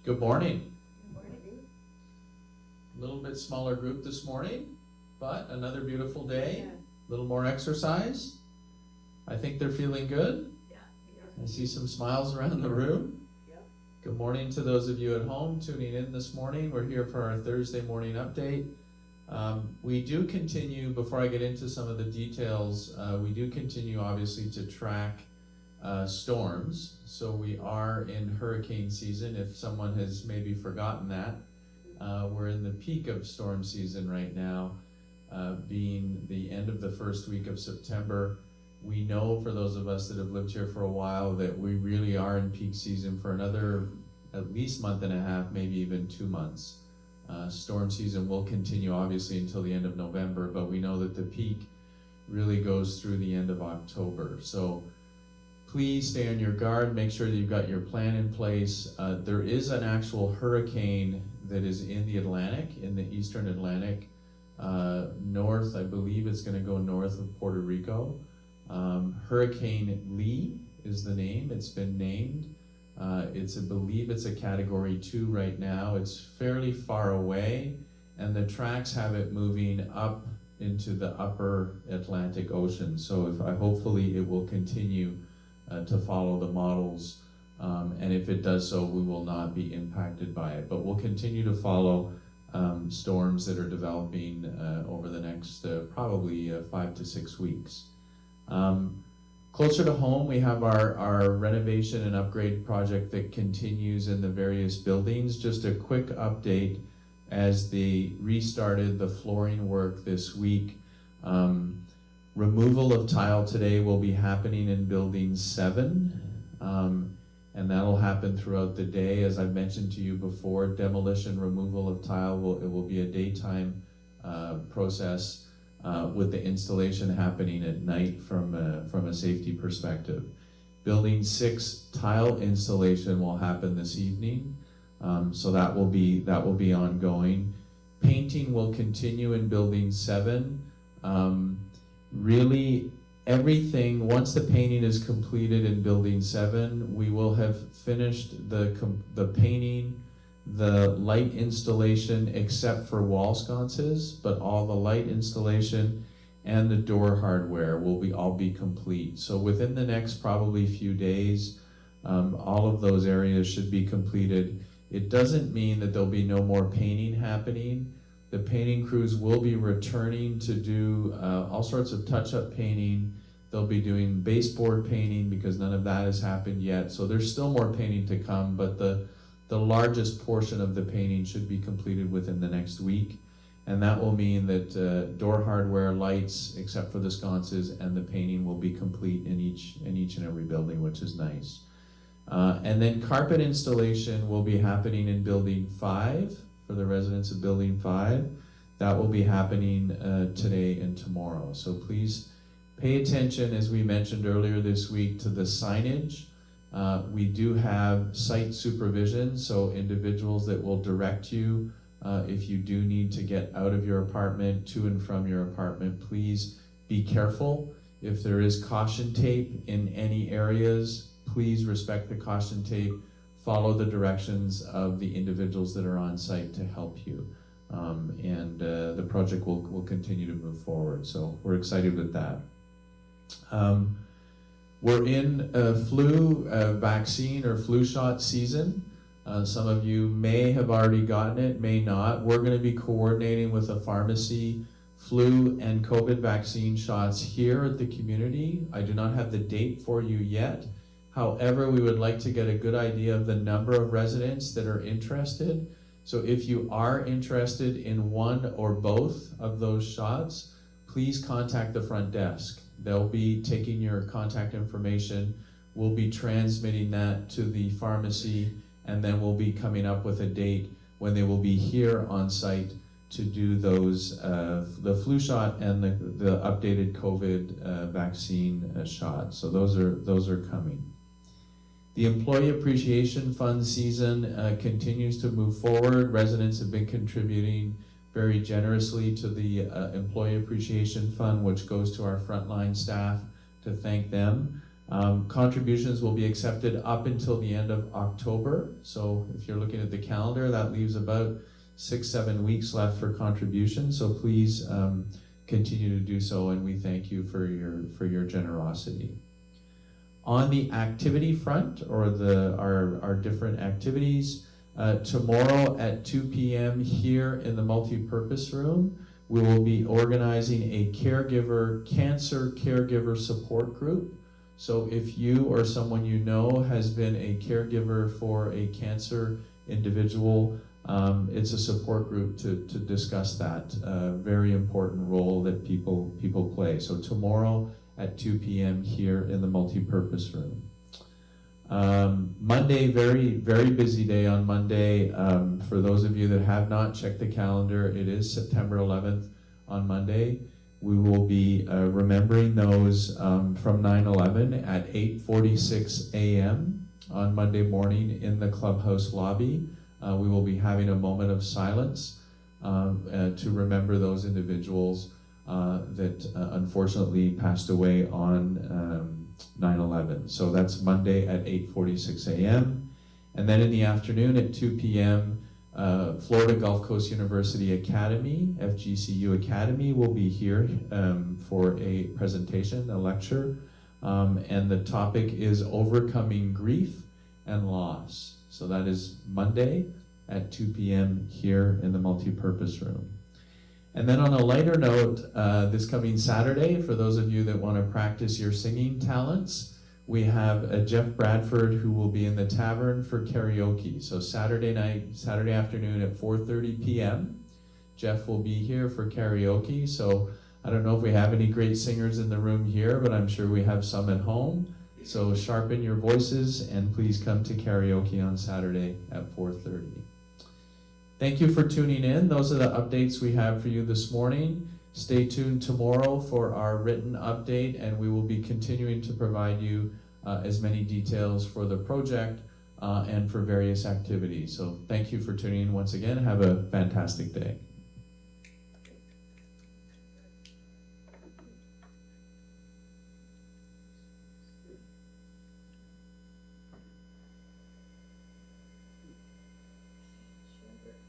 Good morning. Good morning. A little bit smaller group this morning, but another beautiful day. A little more exercise. I think they're feeling good. Yeah. I see some smiles around the room. Yeah. Good morning to those of you at home tuning in this morning. We're here for our Thursday morning update. We do continue, before I get into some of the details, we do continue obviously to track storms. So we are in hurricane season. If someone has maybe forgotten that, we're in the peak of storm season right now, being the end of the first week of September. We know, for those of us that have lived here for a while, that we really are in peak season for another at least month and a half, maybe even 2 months. Storm season will continue obviously until the end of November, but we know that the peak really goes through the end of October. So please stay on your guard, make sure that you've got your plan in place. There is an actual hurricane that is in the Atlantic, in the eastern Atlantic, north, I believe it's gonna go north of Puerto Rico. Hurricane Lee is the name, it's been named. I believe it's a category 2 right now. It's fairly far away, and the tracks have it moving up into the upper Atlantic Ocean. So hopefully it will continue to follow the models, and if it does so, we will not be impacted by it. But we'll continue to follow storms that are developing over the next probably 5 to 6 weeks. Closer to home, we have our renovation and upgrade project that continues in the various buildings. Just a quick update, as they restarted the flooring work this week. Removal of tile today will be happening in building 7, and that'll happen throughout the day. As I've mentioned to you before, demolition, removal of tile, it will be a daytime process, with the installation happening at night from a safety perspective. Building 6 tile installation will happen this evening, so that will be ongoing. Painting will continue in building 7. Really, everything, once the painting is completed in building 7, we will have finished the painting, the light installation, except for wall sconces, but all the light installation and the door hardware will all be complete. So within the next probably few days, all of those areas should be completed. It doesn't mean that there'll be no more painting happening. The painting crews will be returning to do all sorts of touch-up painting. They'll be doing baseboard painting because none of that has happened yet. So there's still more painting to come, but the largest portion of the painting should be completed within the next week. And that will mean that door hardware, lights, except for the sconces, and the painting will be complete in each and every building, which is nice. And then carpet installation will be happening in building 5 for the residents of building 5. That will be happening today and tomorrow. So please pay attention, as we mentioned earlier this week, to the signage. We do have site supervision, so individuals that will direct you if you do need to get out of your apartment, to and from your apartment. Please be careful. If there is caution tape in any areas, please respect the caution tape. Follow the directions of the individuals that are on site to help you. And the project will continue to move forward. So we're excited with that. We're in flu vaccine or flu shot season. Some of you may have already gotten it, may not. We're going to be coordinating with a pharmacy flu and COVID vaccine shots here at the community. I do not have the date for you yet. However, we would like to get a good idea of the number of residents that are interested. So if you are interested in one or both of those shots, please contact the front desk. They'll be taking your contact information. we'll be transmitting that to the pharmacy, and then we'll be coming up with a date when they will be here on site to do those, the flu shot and the updated COVID vaccine shot. So those are coming. The Employee Appreciation Fund season continues to move forward. Residents have been contributing very generously to the Employee Appreciation Fund, which goes to our frontline staff to thank them. Contributions will be accepted up until the end of October. So if you're looking at the calendar, that leaves about 6-7 weeks left for contributions. So please continue to do so, and we thank you for your generosity. On the activity front, or our different activities, tomorrow at 2 p.m. here in the multi-purpose room, we will be organizing a cancer caregiver support group. So if you or someone you know has been a caregiver for a cancer individual, it's a support group to discuss that very important role that people play. So tomorrow at 2 p.m. here in the multi-purpose room. Monday, very busy day on Monday. For those of you that have not checked the calendar, it is September 11th on Monday. We will be remembering those from 9/11 at 8:46 a.m. on Monday morning in the clubhouse lobby. We will be having a moment of silence to remember those individuals that unfortunately passed away on 9/11. So that's Monday at 8:46 a.m. And then in the afternoon at 2 p.m., Florida Gulf Coast University Academy, FGCU Academy, will be here for a presentation, a lecture. And the topic is overcoming grief and loss. So that is Monday at 2 p.m. here in the multi-purpose room. And then on a lighter note, this coming Saturday, for those of you that want to practice your singing talents, we have Jeff Bradford who will be in the tavern for karaoke. So Saturday afternoon at 4:30 p.m., Jeff will be here for karaoke. So I don't know if we have any great singers in the room here, but I'm sure we have some at home. So sharpen your voices and please come to karaoke on Saturday at 4:30. Thank you for tuning in. Those are the updates we have for you this morning. Stay tuned tomorrow for our written update, and we will be continuing to provide you as many details for the project and for various activities. So thank you for tuning in once again. Have a fantastic day.